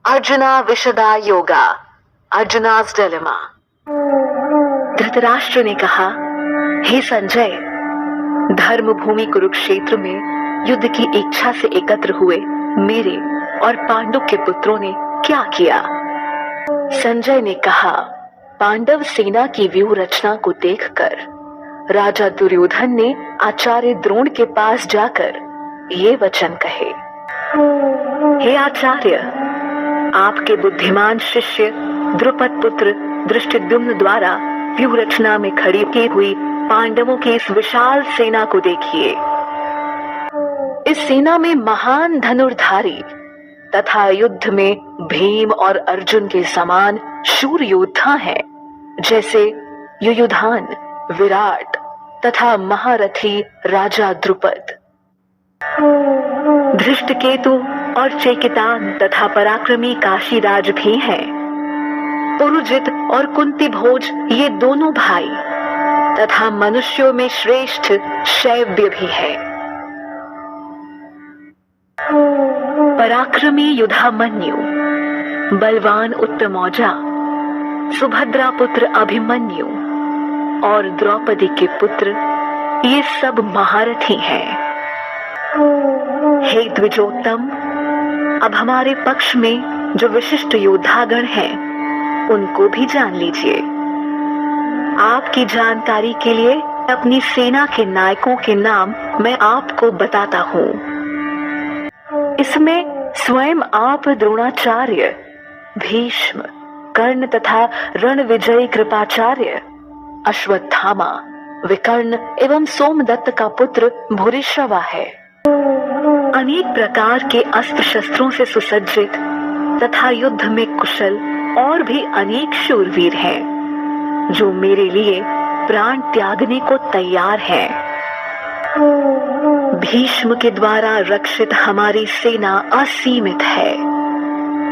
Arjuna Vishada Yoga, Arjuna's Dilemma। Dhritarashtra ने कहा, हे संजय, धर्म भूमि कुरुक्षेत्र में युद्ध की इच्छा से एकत्र हुए मेरे और पांडु के पुत्रों ने क्या किया? संजय ने कहा, पांडव सेना की व्यूह रचना को देखकर राजा दुर्योधन ने आचार्य द्रोण के पास जाकर ये वचन कहे, हे आचार्य, आपके बुद्धिमान शिष्य द्रुपद पुत्र धृष्टद्युम्न द्वारा व्यूह रचना में खड़ी की हुई पांडवों की इस विशाल सेना को देखिए। इस सेना में महान धनुर्धारी तथा युद्ध में भीम और अर्जुन के समान शूर योद्धा हैं, जैसे युयुधान, विराट तथा महारथी राजा द्रुपद। धृष्टकेतु और चेकितान तथा पराक्रमी काशीराज भी हैं। पुरुजित और कुंती भोज ये दोनों भाई तथा मनुष्यों में श्रेष्ठ शैव्य भी है। पराक्रमी युधामन्यु, बलवान उत्तमौजा, सुभद्रा पुत्र अभिमन्यु और द्रौपदी के पुत्र ये सब महारथी हैं। हे द्विजोत्तम, अब हमारे पक्ष में जो विशिष्ट योद्धागण हैं उनको भी जान लीजिए। आपकी जानकारी के लिए अपनी सेना के नायकों के नाम मैं आपको बताता हूँ। इसमें स्वयं आप द्रोणाचार्य, भीष्म, कर्ण तथा रणविजयी कृपाचार्य, अश्वत्थामा, विकर्ण एवं सोमदत्त का पुत्र भूरिश्रवा है। अनेक प्रकार के अस्त्र शस्त्रों से सुसज्जित तथा युद्ध में कुशल और भी अनेक शूरवीर हैं, जो मेरे लिए प्राण त्यागने को तैयार हैं। भीष्म के द्वारा रक्षित हमारी सेना असीमित है,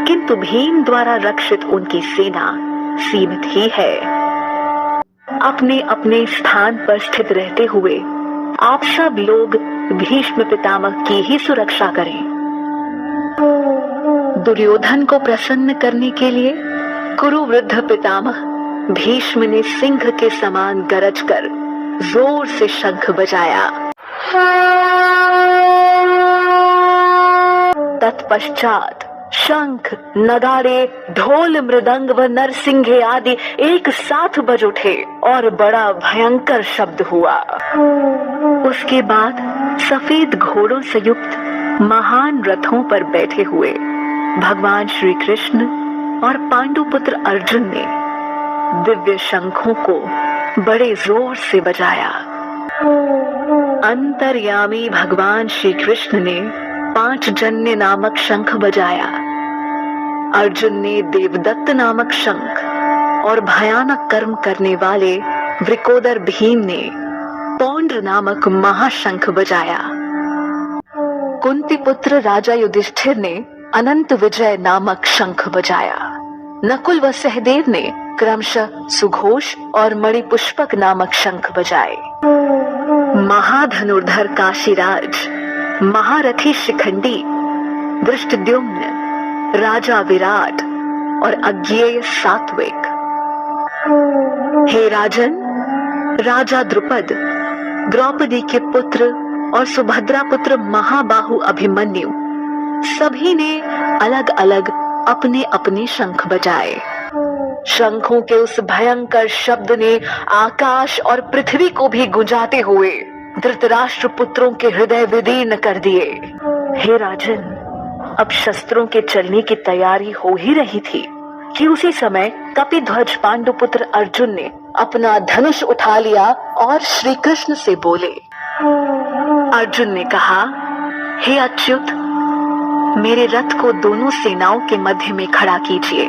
किंतु भीम द्वारा रक्षित उनकी सेना सीमित ही है। अपने अपने स्थान पर स्थित रहते हुए आप सब लोग भीष्म पितामह की ही सुरक्षा करें। दुर्योधन को प्रसन्न करने के लिए कुरुवृद्ध पितामह भीष्म ने सिंह के समान गरज कर जोर से शंख बजाया। तत्पश्चात शंख, नगाड़े, ढोल, मृदंग व नरसिंघे आदि एक साथ बज उठे और बड़ा भयंकर शब्द हुआ। उसके बाद सफेद घोड़ों से युक्त महान रथों पर बैठे हुए भगवान श्री कृष्ण और पांडुपुत्र अर्जुन ने दिव्य शंखों को बड़े जोर से बजाया। अंतर्यामी भगवान श्री कृष्ण ने 5 जन्य नामक शंख बजाया। अर्जुन ने देवदत्त नामक शंख और भयानक कर्म करने वाले वृकोदर भीम ने पौंड्र नामक महाशंख बजाया। कुंती पुत्र राजा युधिष्ठिर ने अनंत विजय नामक शंख बजाया। नकुल व सहदेव ने क्रमशः सुघोष और मणिपुष्पक नामक शंख बजाए। महाधनुर्धर काशीराज, महारथी शिखंडी, धृष्टद्युम्न, राजा विराट और अज्ञेय सात्विक। हे राजन, राजा द्रुपद, द्रौपदी के पुत्र और सुभद्रा पुत्र महाबाहु अभिमन्यु सभी ने अलग अलग अपने अपने शंख बजाए। शंखों के उस भयंकर शब्द ने आकाश और पृथ्वी को भी गुंजाते हुए धृतराष्ट्र पुत्रों के हृदय विदीर्ण कर दिए। हे राजन, अब शस्त्रों के चलने की तैयारी हो ही रही थी कि उसी समय कपिध्वज पांडुपुत्र अर्जुन ने अपना धनुष उठा लिया और श्री कृष्ण से बोले। अर्जुन ने कहा, हे अच्युत, मेरे रथ को दोनों सेनाओं के मध्य में खड़ा कीजिए,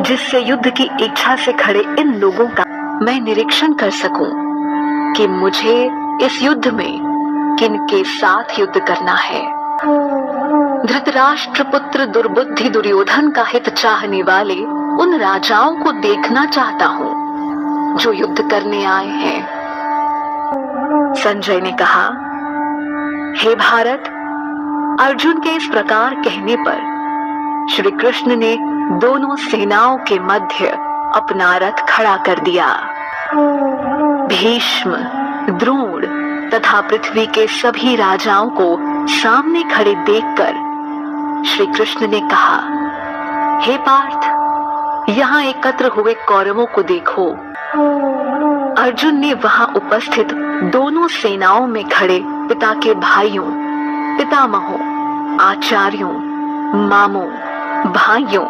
जिससे युद्ध की इच्छा से खड़े इन लोगों का मैं निरीक्षण कर सकूं कि मुझे इस युद्ध में किनके साथ युद्ध करना है। धृतराष्ट्र पुत्र दुर्बुद्धि दुर्योधन का हित चाहने वाले उन राजाओं को देखना चाहता हूँ जो युद्ध करने आए हैं। संजय ने कहा, हे भारत, अर्जुन के इस प्रकार कहने पर श्री कृष्ण ने दोनों सेनाओं के मध्य अपना रथ खड़ा कर दिया। भीष्म, द्रोण तथा पृथ्वी के सभी राजाओं को सामने खड़े देखकर श्री कृष्ण ने कहा, हे पार्थ, यहाँ एकत्र हुए कौरवों को देखो। अर्जुन ने वहां उपस्थित दोनों सेनाओं में खड़े पिता के भाइयों, पितामहों, आचार्यों, मामों, भाइयों,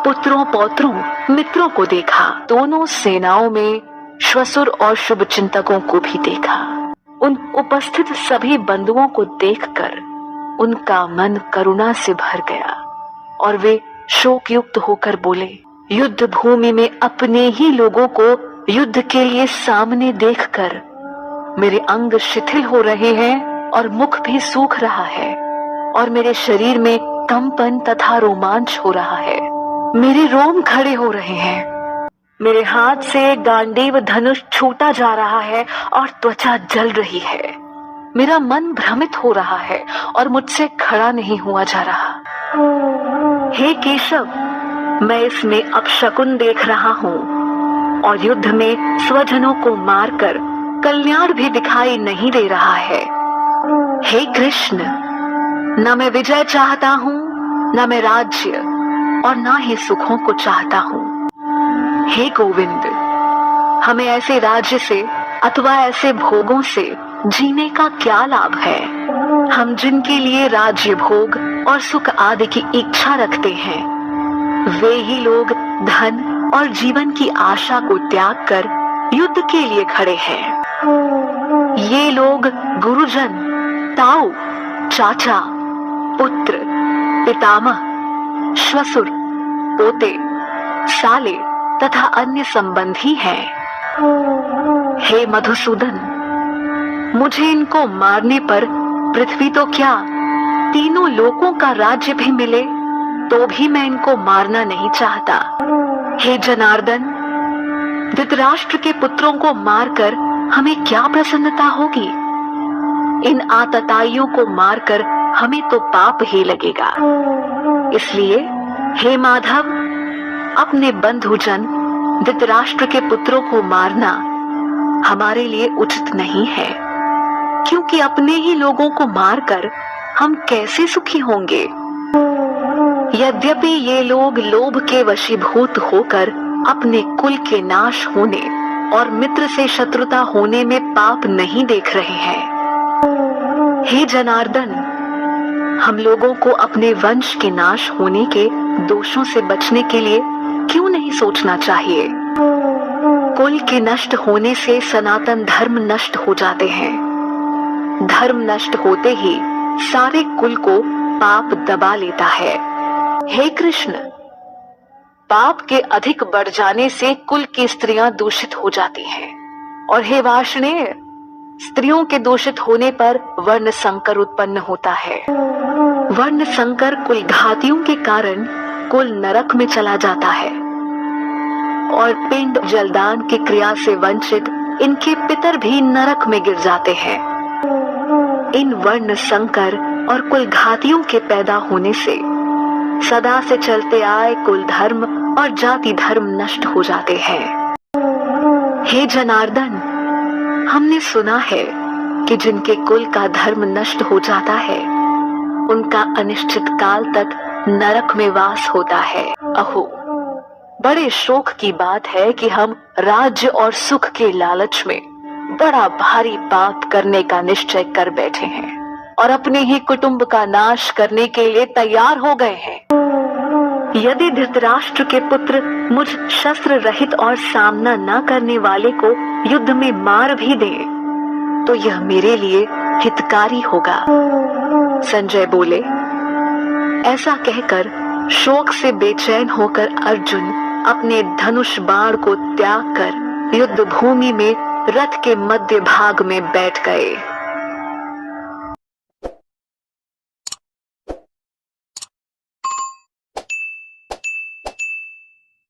पुत्रों, पौत्रों, मित्रों को देखा। दोनों सेनाओं में श्वसुर और शुभ चिंतकों को भी देखा। उन उपस्थित सभी बंधुओं को देखकर उनका मन करुणा से भर गया और वे शोकयुक्त होकर बोले, युद्ध भूमि में अपने ही लोगों को युद्ध के लिए सामने देखकर मेरे अंग शिथिल हो रहे हैं और मुख भी सूख रहा है और मेरे शरीर में कंपन तथा रोमांच हो रहा है। मेरे रोम खड़े हो रहे हैं, मेरे हाथ से गांडीव धनुष छूटा जा रहा है और त्वचा जल रही है। मेरा मन भ्रमित हो रहा है और मुझसे खड़ा नहीं हुआ जा रहा। हे केशव, मैं इसमें अपशकुन देख रहा हूँ और युद्ध में स्वजनों को मारकर कल्याण भी दिखाई नहीं दे रहा है। हे कृष्ण, न मैं विजय चाहता हूँ, न मैं राज्य और न ही सुखों को चाहता हूँ। हे गोविंद, हमें ऐसे राज्य से अथवा ऐसे भोगों से जीने का क्या लाभ है? हम जिनके लिए राज्य, भोग और सुख आदि की इच्छा रखते हैं, वे ही लोग धन और जीवन की आशा को त्याग कर युद्ध के लिए खड़े हैं। ये लोग गुरुजन, ताऊ, चाचा, पुत्र, पितामह, श्वसुर, पोते, साले तथा अन्य संबंधी हैं। हे मधुसूदन, मुझे इनको मारने पर पृथ्वी तो क्या, तीनों लोकों का राज्य भी मिले तो भी मैं इनको मारना नहीं चाहता। हे जनार्दन, धृतराष्ट्र के पुत्रों को मारकर हमें क्या प्रसन्नता होगी? इन आतताइयों को मारकर हमें तो पाप ही लगेगा। इसलिए हे माधव, अपने बंधुजन धृतराष्ट्र के पुत्रों को मारना हमारे लिए उचित नहीं है, क्योंकि अपने ही लोगों को मारकर हम कैसे सुखी होंगे? यद्यपि ये लोग लोभ के वशीभूत होकर अपने कुल के नाश होने और मित्र से शत्रुता होने में पाप नहीं देख रहे हैं। हे जनार्दन, हम लोगों को अपने वंश के नाश होने के दोषों से बचने के लिए क्यों नहीं सोचना चाहिए? कुल के नष्ट होने से सनातन धर्म नष्ट हो जाते हैं। धर्म नष्ट होते ही सारे कुल को पाप दबा लेता है। हे कृष्ण, पाप के अधिक बढ़ जाने से कुल की स्त्रियां दूषित हो जाती हैं, और हे वार्ष्णेय, स्त्रियों के दूषित होने पर वर्ण संकर उत्पन्न होता है। वर्ण संकर कुल घातियों के कारण कुल नरक में चला जाता है और पिंड जलदान की क्रिया से वंचित इनके पितर भी नरक में गिर जाते हैं। इन वर्ण संकर और कुल घातियों के पैदा होने से सदा से चलते आए कुल धर्म और जाति धर्म नष्ट हो जाते हैं। हे जनार्दन, हमने सुना है कि जिनके कुल का धर्म नष्ट हो जाता है उनका अनिश्चित काल तक नरक में वास होता है। अहो, बड़े शोक की बात है कि हम राज्य और सुख के लालच में बड़ा भारी पाप करने का निश्चय कर बैठे हैं और अपने ही कुटुंब का नाश करने के लिए तैयार हो गए हैं। यदि धृतराष्ट्र के पुत्र मुझ शस्त्र रहित और सामना न करने वाले को युद्ध में मार भी दें, तो यह मेरे लिए हितकारी होगा। संजय बोले। ऐसा कहकर शोक से बेचैन होकर अर्जुन अपने धनुष बाण को त्याग कर युद्ध भूमि में रथ के मध्य भाग में बैठ गए।